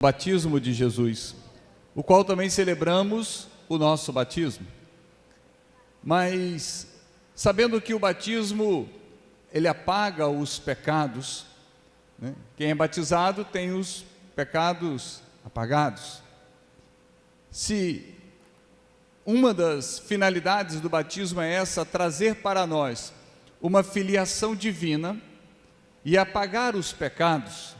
Batismo de Jesus, o qual também celebramos o nosso batismo. Mas sabendo que o batismo ele apaga os pecados, né? Quem é batizado tem os pecados apagados. Se uma das finalidades do batismo é essa, trazer para nós uma filiação divina e apagar os pecados,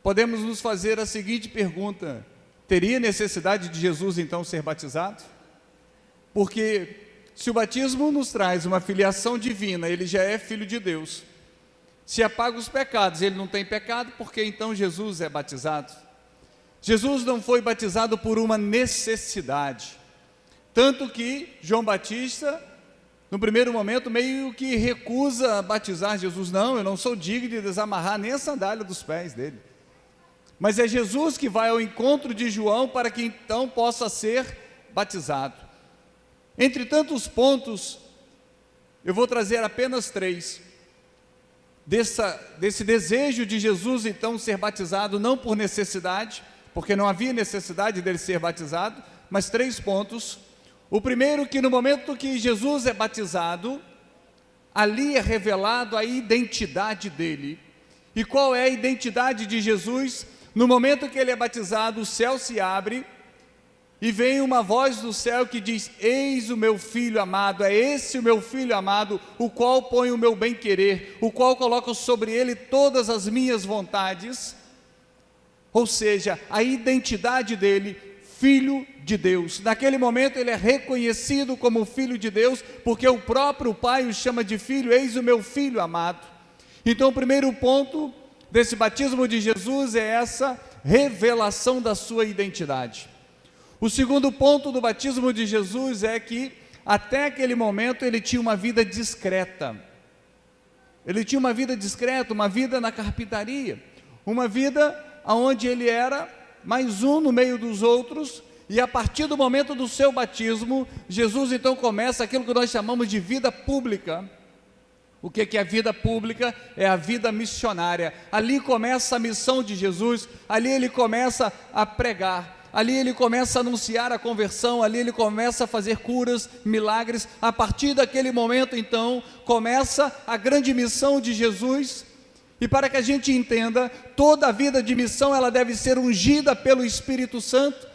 podemos nos fazer a seguinte pergunta: teria necessidade de Jesus então ser batizado? Porque se o batismo nos traz uma filiação divina, ele já é filho de Deus. Se apaga os pecados, ele não tem pecado, porque então Jesus é batizado? Jesus não foi batizado por uma necessidade, tanto que João Batista, no primeiro momento, meio que recusa batizar Jesus. Não, eu não sou digno de desamarrar nem a sandália dos pés dele. Mas é Jesus que vai ao encontro de João para que então possa ser batizado. Entre tantos pontos, eu vou trazer apenas 3, desse desejo de Jesus então ser batizado, não por necessidade, porque não havia necessidade dele ser batizado, mas 3 pontos. O primeiro, que no momento que Jesus é batizado, ali é revelado a identidade dele. E qual é a identidade de Jesus? No momento que ele é batizado, o céu se abre e vem uma voz do céu que diz: eis o meu filho amado, é esse o meu filho amado, o qual põe o meu bem-querer, o qual coloco sobre ele todas as minhas vontades. Ou seja, a identidade dele, filho de Deus. Naquele momento ele é reconhecido como filho de Deus, porque o próprio Pai o chama de filho: eis o meu filho amado. Então o primeiro ponto desse batismo de Jesus é essa revelação da sua identidade. O segundo ponto do batismo de Jesus é que até aquele momento ele tinha uma vida discreta. Ele tinha uma vida discreta, uma vida na carpintaria, uma vida onde ele era mais um no meio dos outros. E a partir do momento do seu batismo, Jesus então começa aquilo que nós chamamos de vida pública. O que é a vida pública? É a vida missionária. Ali começa a missão de Jesus, ali ele começa a pregar, ali ele começa a anunciar a conversão, ali ele começa a fazer curas, milagres. A partir daquele momento então, começa a grande missão de Jesus. E para que a gente entenda, toda a vida de missão ela deve ser ungida pelo Espírito Santo,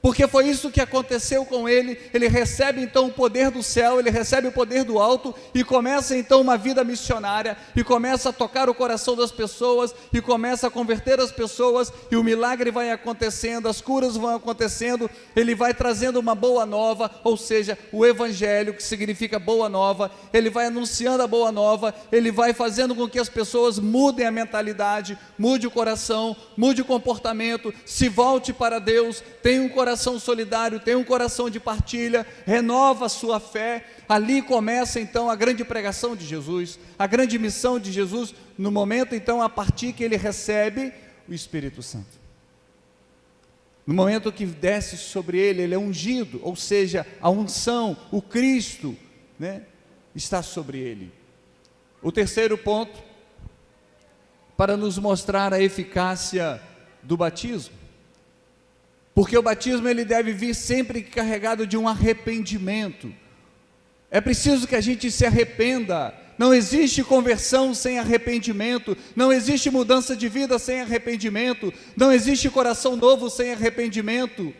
porque foi isso que aconteceu com ele. Ele recebe então o poder do céu, ele recebe o poder do alto e começa então uma vida missionária, e começa a tocar o coração das pessoas, e começa a converter as pessoas, e o milagre vai acontecendo, as curas vão acontecendo, ele vai trazendo uma boa nova, ou seja, o evangelho, que significa boa nova. Ele vai anunciando a boa nova, ele vai fazendo com que as pessoas mudem a mentalidade, mude o coração, mude o comportamento, se volte para Deus, tenha um coração solidário, tem um coração de partilha, renova a sua fé. Ali começa então a grande pregação de Jesus, a grande missão de Jesus, no momento então a partir que ele recebe o Espírito Santo. No momento que desce sobre ele, ele é ungido, ou seja, a unção, o Cristo, né, está sobre ele. O terceiro ponto, para nos mostrar a eficácia do batismo, porque o batismo ele deve vir sempre carregado de um arrependimento. É preciso que a gente se arrependa. Não existe conversão sem arrependimento, não existe mudança de vida sem arrependimento, não existe coração novo sem arrependimento.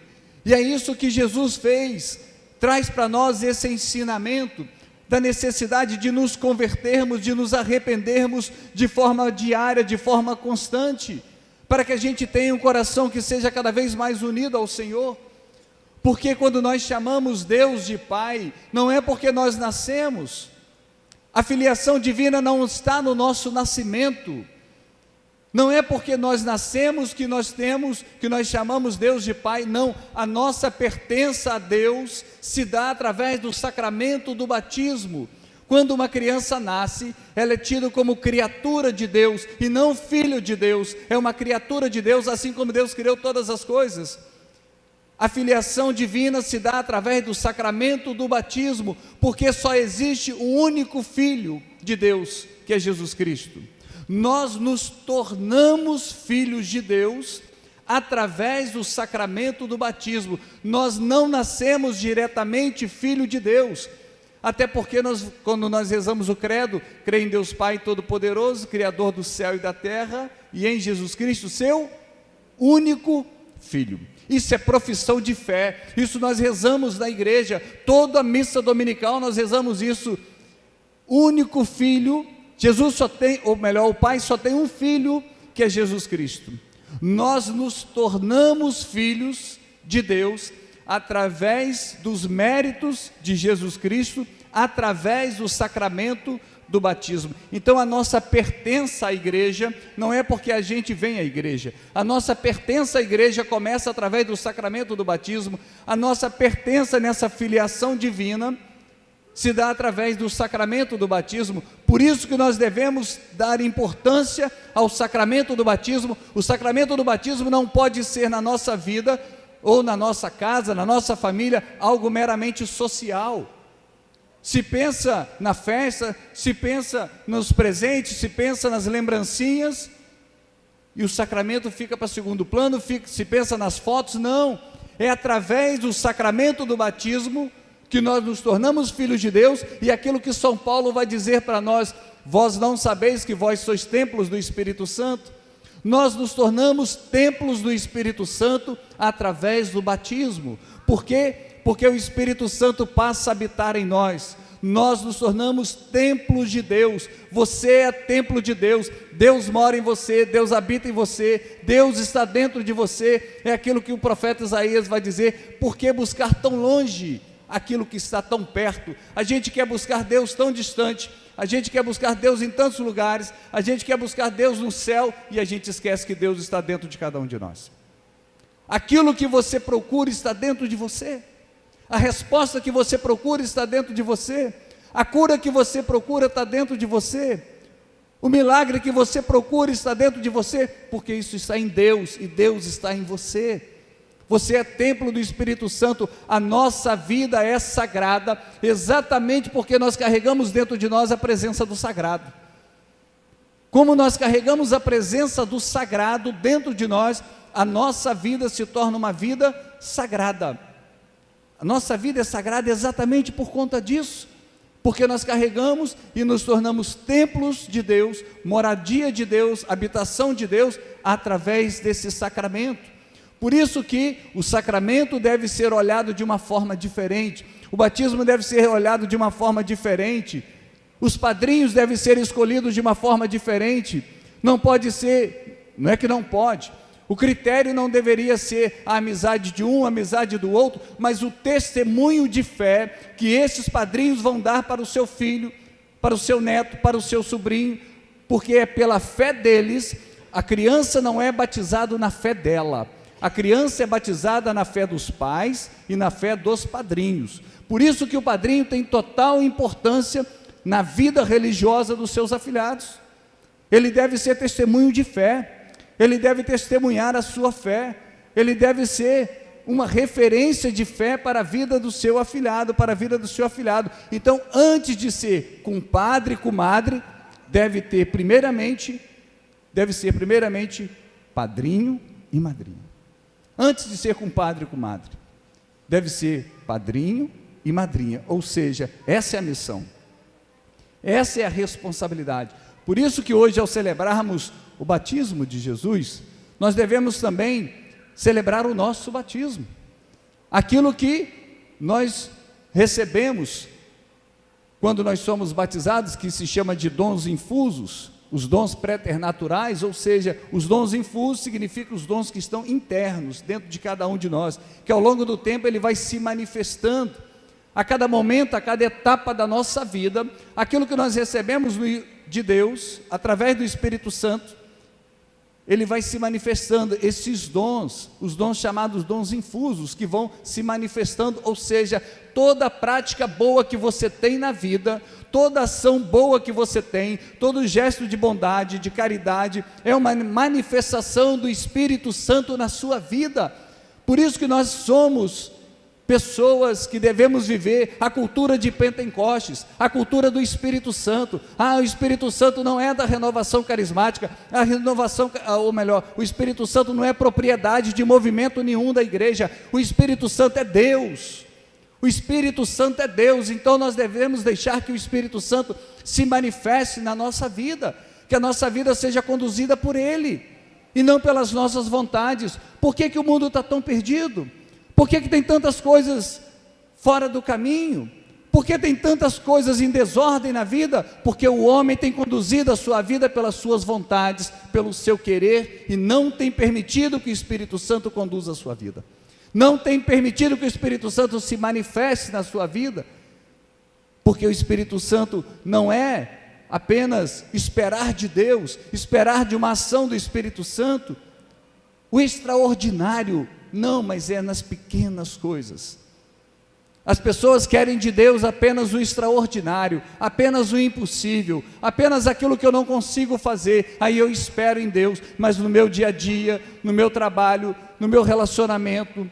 E é isso que Jesus fez, traz para nós esse ensinamento da necessidade de nos convertermos, de nos arrependermos de forma diária, de forma constante, para que a gente tenha um coração que seja cada vez mais unido ao Senhor. Porque quando nós chamamos Deus de Pai, não é porque nós nascemos. A filiação divina não está no nosso nascimento. Não é porque nós nascemos que nós chamamos Deus de Pai. Não, a nossa pertença a Deus se dá através do sacramento do batismo. Quando uma criança nasce, ela é tida como criatura de Deus e não filho de Deus. É uma criatura de Deus, assim como Deus criou todas as coisas. A filiação divina se dá através do sacramento do batismo, porque só existe um único Filho de Deus, que é Jesus Cristo. Nós nos tornamos filhos de Deus através do sacramento do batismo. Nós não nascemos diretamente filho de Deus, até porque quando nós rezamos o credo, creio em Deus Pai Todo-Poderoso, Criador do céu e da terra, e em Jesus Cristo, seu único Filho. Isso é profissão de fé, isso nós rezamos na igreja, toda a missa dominical nós rezamos isso. Único Filho, Jesus só tem, ou melhor, o Pai só tem um Filho, que é Jesus Cristo. Nós nos tornamos filhos de Deus através dos méritos de Jesus Cristo, através do sacramento do batismo. Então a nossa pertença à igreja não é porque a gente vem à igreja, a nossa pertença à igreja começa através do sacramento do batismo, a nossa pertença nessa filiação divina se dá através do sacramento do batismo. Por isso que nós devemos dar importância ao sacramento do batismo. O sacramento do batismo não pode ser na nossa vida, ou na nossa casa, na nossa família, algo meramente social. Se pensa na festa, se pensa nos presentes, se pensa nas lembrancinhas, e o sacramento fica para segundo plano, se pensa nas fotos. Não, é através do sacramento do batismo que nós nos tornamos filhos de Deus, e aquilo que São Paulo vai dizer para nós: vós não sabeis que vós sois templos do Espírito Santo? Nós nos tornamos templos do Espírito Santo através do batismo. Por quê? Porque o Espírito Santo passa a habitar em nós. Nós nos tornamos templos de Deus. Você é templo de Deus. Deus mora em você, Deus habita em você, Deus está dentro de você. É aquilo que o profeta Isaías vai dizer: por que buscar tão longe aquilo que está tão perto? A gente quer buscar Deus tão distante, a gente quer buscar Deus em tantos lugares, a gente quer buscar Deus no céu, e a gente esquece que Deus está dentro de cada um de nós. Aquilo que você procura está dentro de você, a resposta que você procura está dentro de você, a cura que você procura está dentro de você, o milagre que você procura está dentro de você, porque isso está em Deus, e Deus está em você. Você é templo do Espírito Santo. A nossa vida é sagrada, exatamente porque nós carregamos dentro de nós a presença do sagrado. Como nós carregamos a presença do sagrado dentro de nós, a nossa vida se torna uma vida sagrada. A nossa vida é sagrada exatamente por conta disso, porque nós carregamos e nos tornamos templos de Deus, moradia de Deus, habitação de Deus, através desse sacramento. Por isso que o sacramento deve ser olhado de uma forma diferente, o batismo deve ser olhado de uma forma diferente, os padrinhos devem ser escolhidos de uma forma diferente. Não pode ser, não é que não pode, o critério não deveria ser a amizade de um, a amizade do outro, mas o testemunho de fé que esses padrinhos vão dar para o seu filho, para o seu neto, para o seu sobrinho, porque é pela fé deles. A criança não é batizada na fé dela, a criança é batizada na fé dos pais e na fé dos padrinhos. Por isso que o padrinho tem total importância na vida religiosa dos seus afilhados. Ele deve ser testemunho de fé, ele deve testemunhar a sua fé, ele deve ser uma referência de fé para a vida do seu afilhado, para a vida do seu afilhado. Então, antes de ser compadre e comadre, deve ser primeiramente padrinho e madrinha. Antes de ser compadre e comadre, deve ser padrinho e madrinha, ou seja, essa é a missão, essa é a responsabilidade. Por isso que hoje, ao celebrarmos o batismo de Jesus, nós devemos também celebrar o nosso batismo, aquilo que nós recebemos quando nós somos batizados, que se chama de dons infusos, os dons préternaturais, ou seja, os dons infusos significam os dons que estão internos, dentro de cada um de nós, que ao longo do tempo ele vai se manifestando, a cada momento, a cada etapa da nossa vida, aquilo que nós recebemos de Deus, através do Espírito Santo, ele vai se manifestando, esses dons, os dons chamados dons infusos, que vão se manifestando, ou seja, toda prática boa que você tem na vida, toda ação boa que você tem, todo gesto de bondade, de caridade, é uma manifestação do Espírito Santo na sua vida. Por isso que nós somos pessoas que devemos viver a cultura de Pentecostes, a cultura do Espírito Santo. O Espírito Santo não é da renovação carismática, o Espírito Santo não é propriedade de movimento nenhum da igreja. O Espírito Santo é Deus. O Espírito Santo é Deus. Então nós devemos deixar que o Espírito Santo se manifeste na nossa vida, que a nossa vida seja conduzida por Ele e não pelas nossas vontades. Por que o mundo está tão perdido? Por que tem tantas coisas fora do caminho? Por que tem tantas coisas em desordem na vida? Porque o homem tem conduzido a sua vida pelas suas vontades, pelo seu querer, e não tem permitido que o Espírito Santo conduza a sua vida. Não tem permitido que o Espírito Santo se manifeste na sua vida, porque o Espírito Santo não é apenas esperar de Deus, esperar de uma ação do Espírito Santo, o extraordinário. Não, mas é nas pequenas coisas. As pessoas querem de Deus apenas o extraordinário, apenas o impossível, apenas aquilo que eu não consigo fazer. Aí eu espero em Deus, mas no meu dia a dia, no meu trabalho, no meu relacionamento,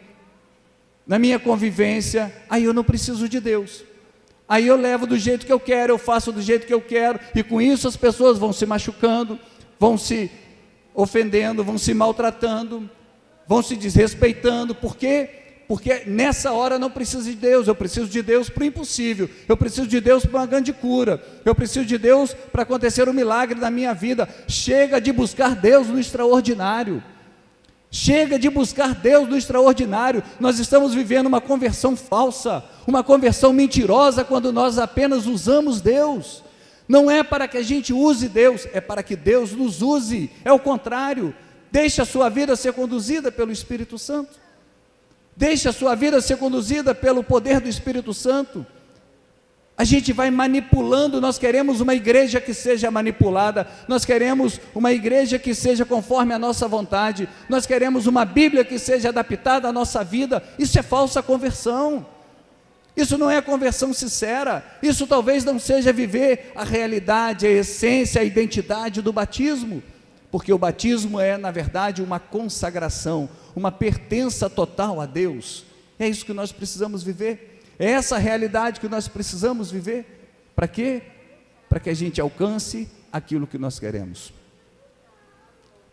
na minha convivência, aí eu não preciso de Deus. Aí eu levo do jeito que eu quero, eu faço do jeito que eu quero, e com isso as pessoas vão se machucando, vão se ofendendo, vão se maltratando, vão se desrespeitando. Por quê? Porque nessa hora eu não preciso de Deus. Eu preciso de Deus para o impossível, eu preciso de Deus para uma grande cura, eu preciso de Deus para acontecer um milagre na minha vida. Chega de buscar Deus no extraordinário, chega de buscar Deus no extraordinário. Nós estamos vivendo uma conversão falsa, uma conversão mentirosa, quando nós apenas usamos Deus. Não é para que a gente use Deus, é para que Deus nos use. É o contrário. Deixe a sua vida ser conduzida pelo Espírito Santo. Deixe a sua vida ser conduzida pelo poder do Espírito Santo. A gente vai manipulando. Nós queremos uma igreja que seja manipulada, nós queremos uma igreja que seja conforme a nossa vontade, nós queremos uma Bíblia que seja adaptada à nossa vida. Isso é falsa conversão. Isso não é conversão sincera. Isso talvez não seja viver a realidade, a essência, a identidade do batismo. Porque o batismo é, na verdade, uma consagração, uma pertença total a Deus. É isso que nós precisamos viver, é essa realidade que nós precisamos viver. Para quê? Para que a gente alcance aquilo que nós queremos: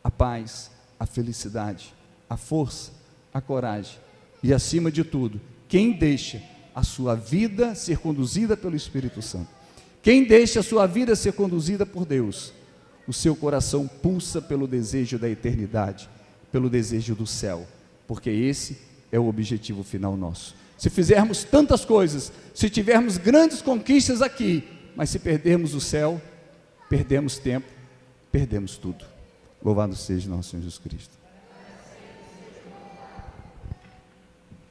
a paz, a felicidade, a força, a coragem, e acima de tudo, quem deixa a sua vida ser conduzida pelo Espírito Santo, quem deixa a sua vida ser conduzida por Deus, o seu coração pulsa pelo desejo da eternidade, pelo desejo do céu, porque esse é o objetivo final nosso. Se fizermos tantas coisas, se tivermos grandes conquistas aqui, mas se perdermos o céu, perdemos tempo, perdemos tudo. Louvado seja nosso Senhor Jesus Cristo.